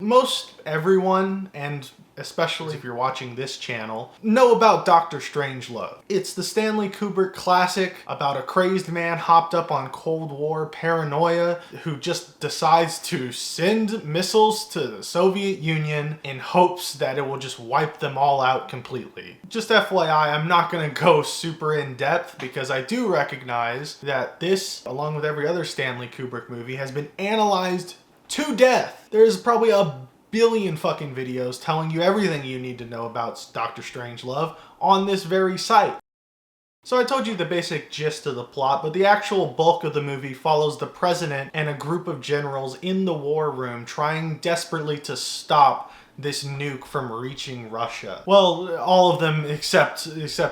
Most everyone, and especially if you're watching this channel, know about Dr. Strangelove. It's the Stanley Kubrick classic about a crazed man hopped up on Cold War paranoia who just decides to send missiles to the Soviet Union in hopes that it will just wipe them all out completely. Just FYI, I'm not going to go super in depth because I do recognize that this, along with every other Stanley Kubrick movie, has been analyzed to death. There's probably a billion fucking videos telling you everything you need to know about Dr. Strangelove on this very site. So I told you the basic gist of the plot, but the actual bulk of the movie follows the president and a group of generals in the war room trying desperately to stop this nuke from reaching Russia. Well, all of them except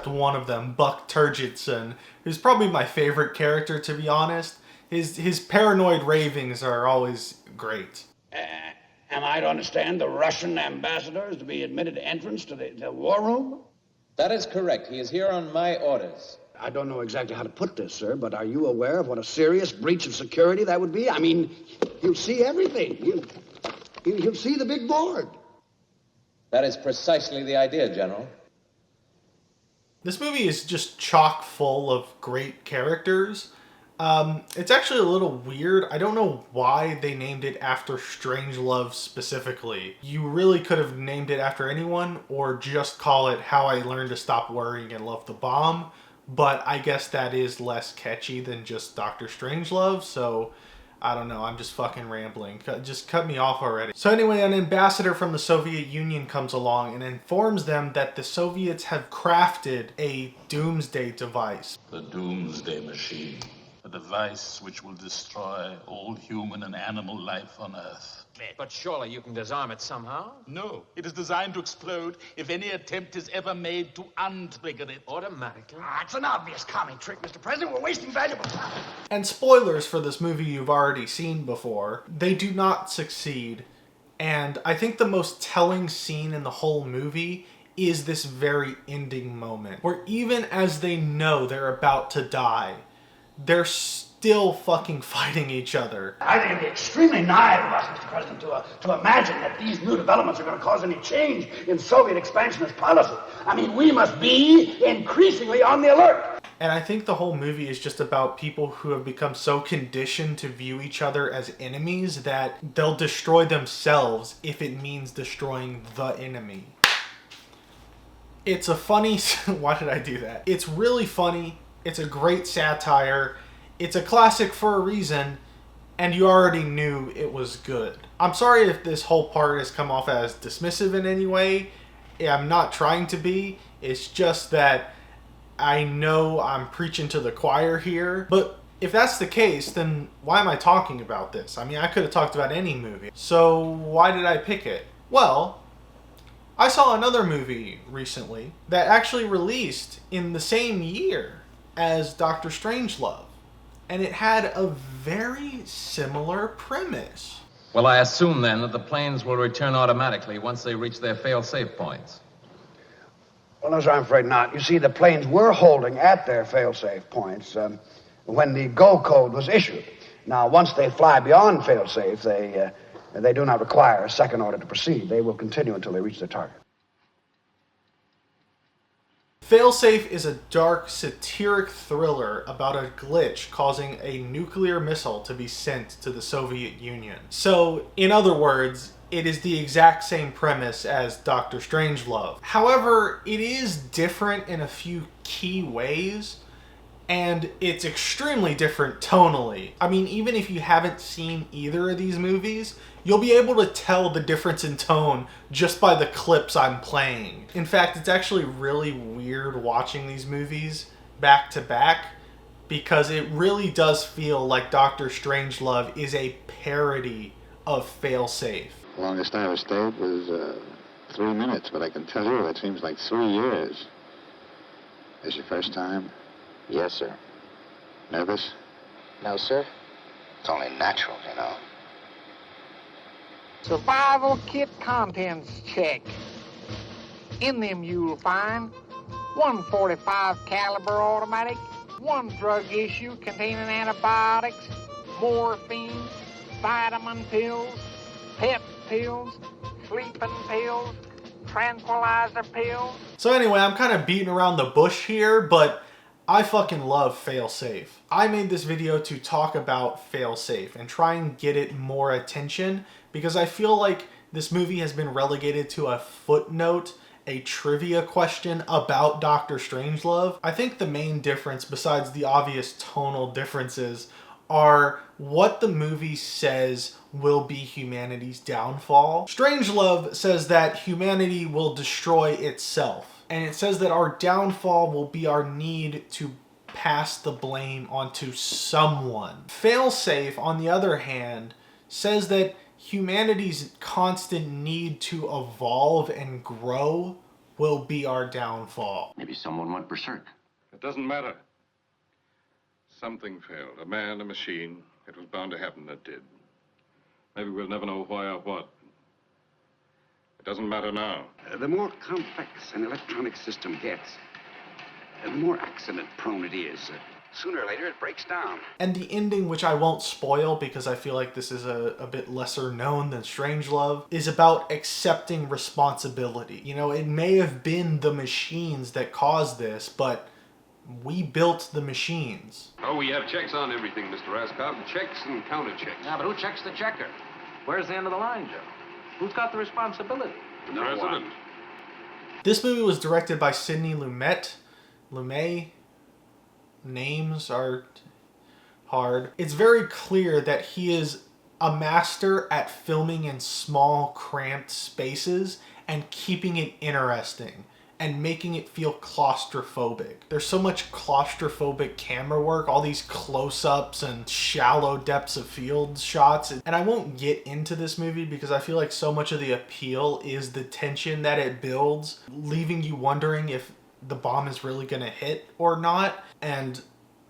one of them, Buck Turgidson, who's probably my favorite character, to be honest. His paranoid ravings are always great. Am I to understand the Russian ambassador is to be admitted entrance to the war room? That is correct. He is here on my orders. I don't know exactly how to put this, sir, but are you aware of what a serious breach of security that would be? I mean, he'll see everything. He'll see the big board. That is precisely the idea, General. This movie is just chock full of great characters. It's actually a little weird. I don't know why they named it after Strangelove specifically. You really could have named it after anyone or just call it How I Learned to Stop Worrying and Love the Bomb. But I guess that is less catchy than just Dr. Strangelove, so I don't know, I'm just fucking rambling. Just cut me off already. So anyway, an ambassador from the Soviet Union comes along and informs them that the Soviets have crafted a doomsday device. The doomsday machine. A device which will destroy all human and animal life on Earth. But surely you can disarm it somehow? No, it is designed to explode if any attempt is ever made to untrigger it. Automatically? It's an obvious commie trick, Mr. President. We're wasting valuable time. And spoilers for this movie you've already seen before. They do not succeed. And I think the most telling scene in the whole movie is this very ending moment, where even as they know they're about to die, they're still fucking fighting each other. I think it'd be extremely naive of us, Mr. President, to imagine that these new developments are going to cause any change in Soviet expansionist policy. I mean, we must be increasingly on the alert. And I think the whole movie is just about people who have become so conditioned to view each other as enemies that they'll destroy themselves if it means destroying the enemy. It's a funny... Why did I do that? It's really funny. It's a great satire. It's a classic for a reason, and you already knew it was good. I'm sorry if this whole part has come off as dismissive in any way. I'm not trying to be. It's just that I know I'm preaching to the choir here. But if that's the case, then why am I talking about this? I mean, I could have talked about any movie. So why did I pick it? Well, I saw another movie recently that actually released in the same year as Dr. Strangelove, and it had a very similar premise. Well, I assume then that the planes will return automatically once they reach their fail-safe points. Well, no, sir, I'm afraid not. You see, the planes were holding at their fail-safe points when the go code was issued. Now, once they fly beyond fail-safe, they do not require a second order to proceed. They will continue until they reach their target. Fail-Safe is a dark, satiric thriller about a glitch causing a nuclear missile to be sent to the Soviet Union. So, in other words, it is the exact same premise as Dr. Strangelove. However, it is different in a few key ways, and it's extremely different tonally. I mean, even if you haven't seen either of these movies, you'll be able to tell the difference in tone just by the clips I'm playing. In fact, it's actually really weird watching these movies back to back because it really does feel like Dr. Strangelove is a parody of Fail-Safe. The longest I ever stayed was 3 minutes, but I can tell you it seems like 3 years. This your first time? Yes, sir. Nervous? No, sir. It's only natural, you know. Survival kit contents check. In them you'll find 145 caliber automatic, 1 drug issue containing antibiotics, morphine, vitamin pills, pep pills, sleeping pills, tranquilizer pills. So anyway, I'm kind of beating around the bush here, but I fucking love Fail-Safe. I made this video to talk about Fail-Safe and try and get it more attention because I feel like this movie has been relegated to a footnote, a trivia question about Dr. Strangelove. I think the main difference, besides the obvious tonal differences, are what the movie says will be humanity's downfall. Strangelove says that humanity will destroy itself, and it says that our downfall will be our need to pass the blame onto someone. Fail-Safe, on the other hand, says that humanity's constant need to evolve and grow will be our downfall. Maybe someone went berserk. It doesn't matter. Something failed. A man, a machine. It was bound to happen that did. Maybe we'll never know why or what. It doesn't matter now. The more complex an electronic system gets, the more accident-prone it is. Sooner or later, it breaks down. And the ending, which I won't spoil because I feel like this is a bit lesser known than Strangelove, is about accepting responsibility. You know, it may have been the machines that caused this, but we built the machines. Oh, we have checks on everything, Mr. Raskob. Checks and counter-checks. Yeah, but who checks the checker? Where's the end of the line, Joe? Who's got the responsibility? The president. This movie was directed by Sidney Lumet. Names are hard. It's very clear that he is a master at filming in small, cramped spaces and keeping it interesting and making it feel claustrophobic. There's so much claustrophobic camera work, all these close-ups and shallow depths of field shots. And I won't get into this movie because I feel like so much of the appeal is the tension that it builds, leaving you wondering if the bomb is really gonna hit or not. And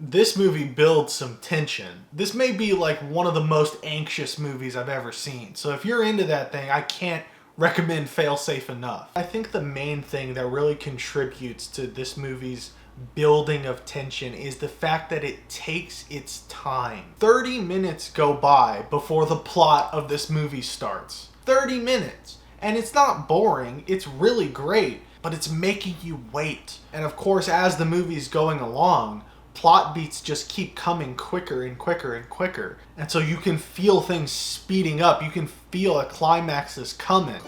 this movie builds some tension. This may be like one of the most anxious movies I've ever seen. So if you're into that thing, I can't recommend Fail-Safe enough. I think the main thing that really contributes to this movie's building of tension is the fact that it takes its time. 30 minutes go by before the plot of this movie starts. 30 minutes. And it's not boring, it's really great, but it's making you wait. And of course, as the movie's going along, plot beats just keep coming quicker and quicker and quicker. And so you can feel things speeding up. You can feel a climax is coming.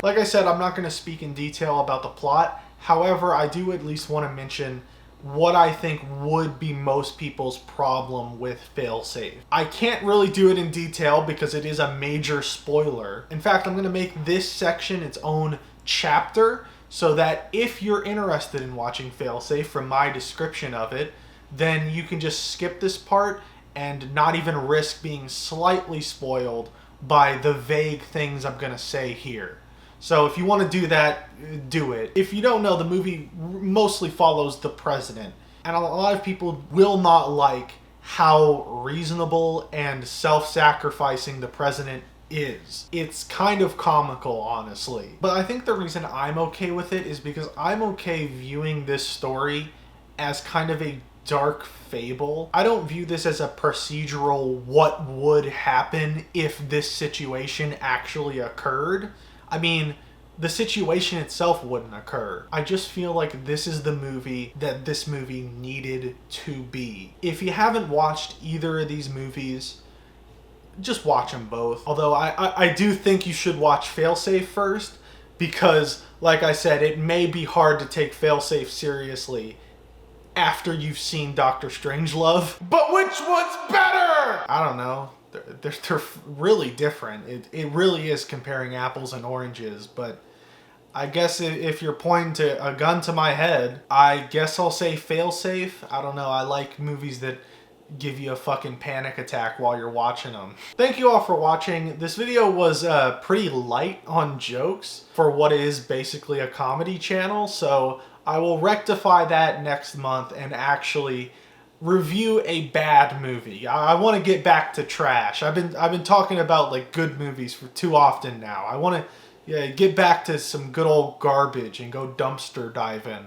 Like I said, I'm not going to speak in detail about the plot. However, I do at least want to mention what I think would be most people's problem with Fail-Safe. I can't really do it in detail because it is a major spoiler. In fact, I'm going to make this section its own chapter so that if you're interested in watching Fail-Safe from my description of it, then you can just skip this part and not even risk being slightly spoiled by the vague things I'm going to say here. So if you want to do that, do it. If you don't know, the movie mostly follows the president. And a lot of people will not like how reasonable and self-sacrificing the president is. It's kind of comical, honestly. But I think the reason I'm okay with it is because I'm okay viewing this story as kind of a dark fable. I don't view this as a procedural what would happen if this situation actually occurred. I mean, the situation itself wouldn't occur. I just feel like this is the movie that this movie needed to be. If you haven't watched either of these movies, just watch them both. Although I do think you should watch Fail-Safe first because, like I said, it may be hard to take Fail-Safe seriously after you've seen Dr. Strangelove. But which one's better? I don't know. They're really different. It really is comparing apples and oranges, but I guess if you're pointing to a gun to my head, I guess I'll say Fail-Safe. I don't know. I like movies that give you a fucking panic attack while you're watching them. Thank you all for watching. This video was pretty light on jokes for what is basically a comedy channel, so I will rectify that next month and actually review a bad movie. I want to get back to trash. I've been talking about like good movies for too often now. I want to get back to some good old garbage and go dumpster diving.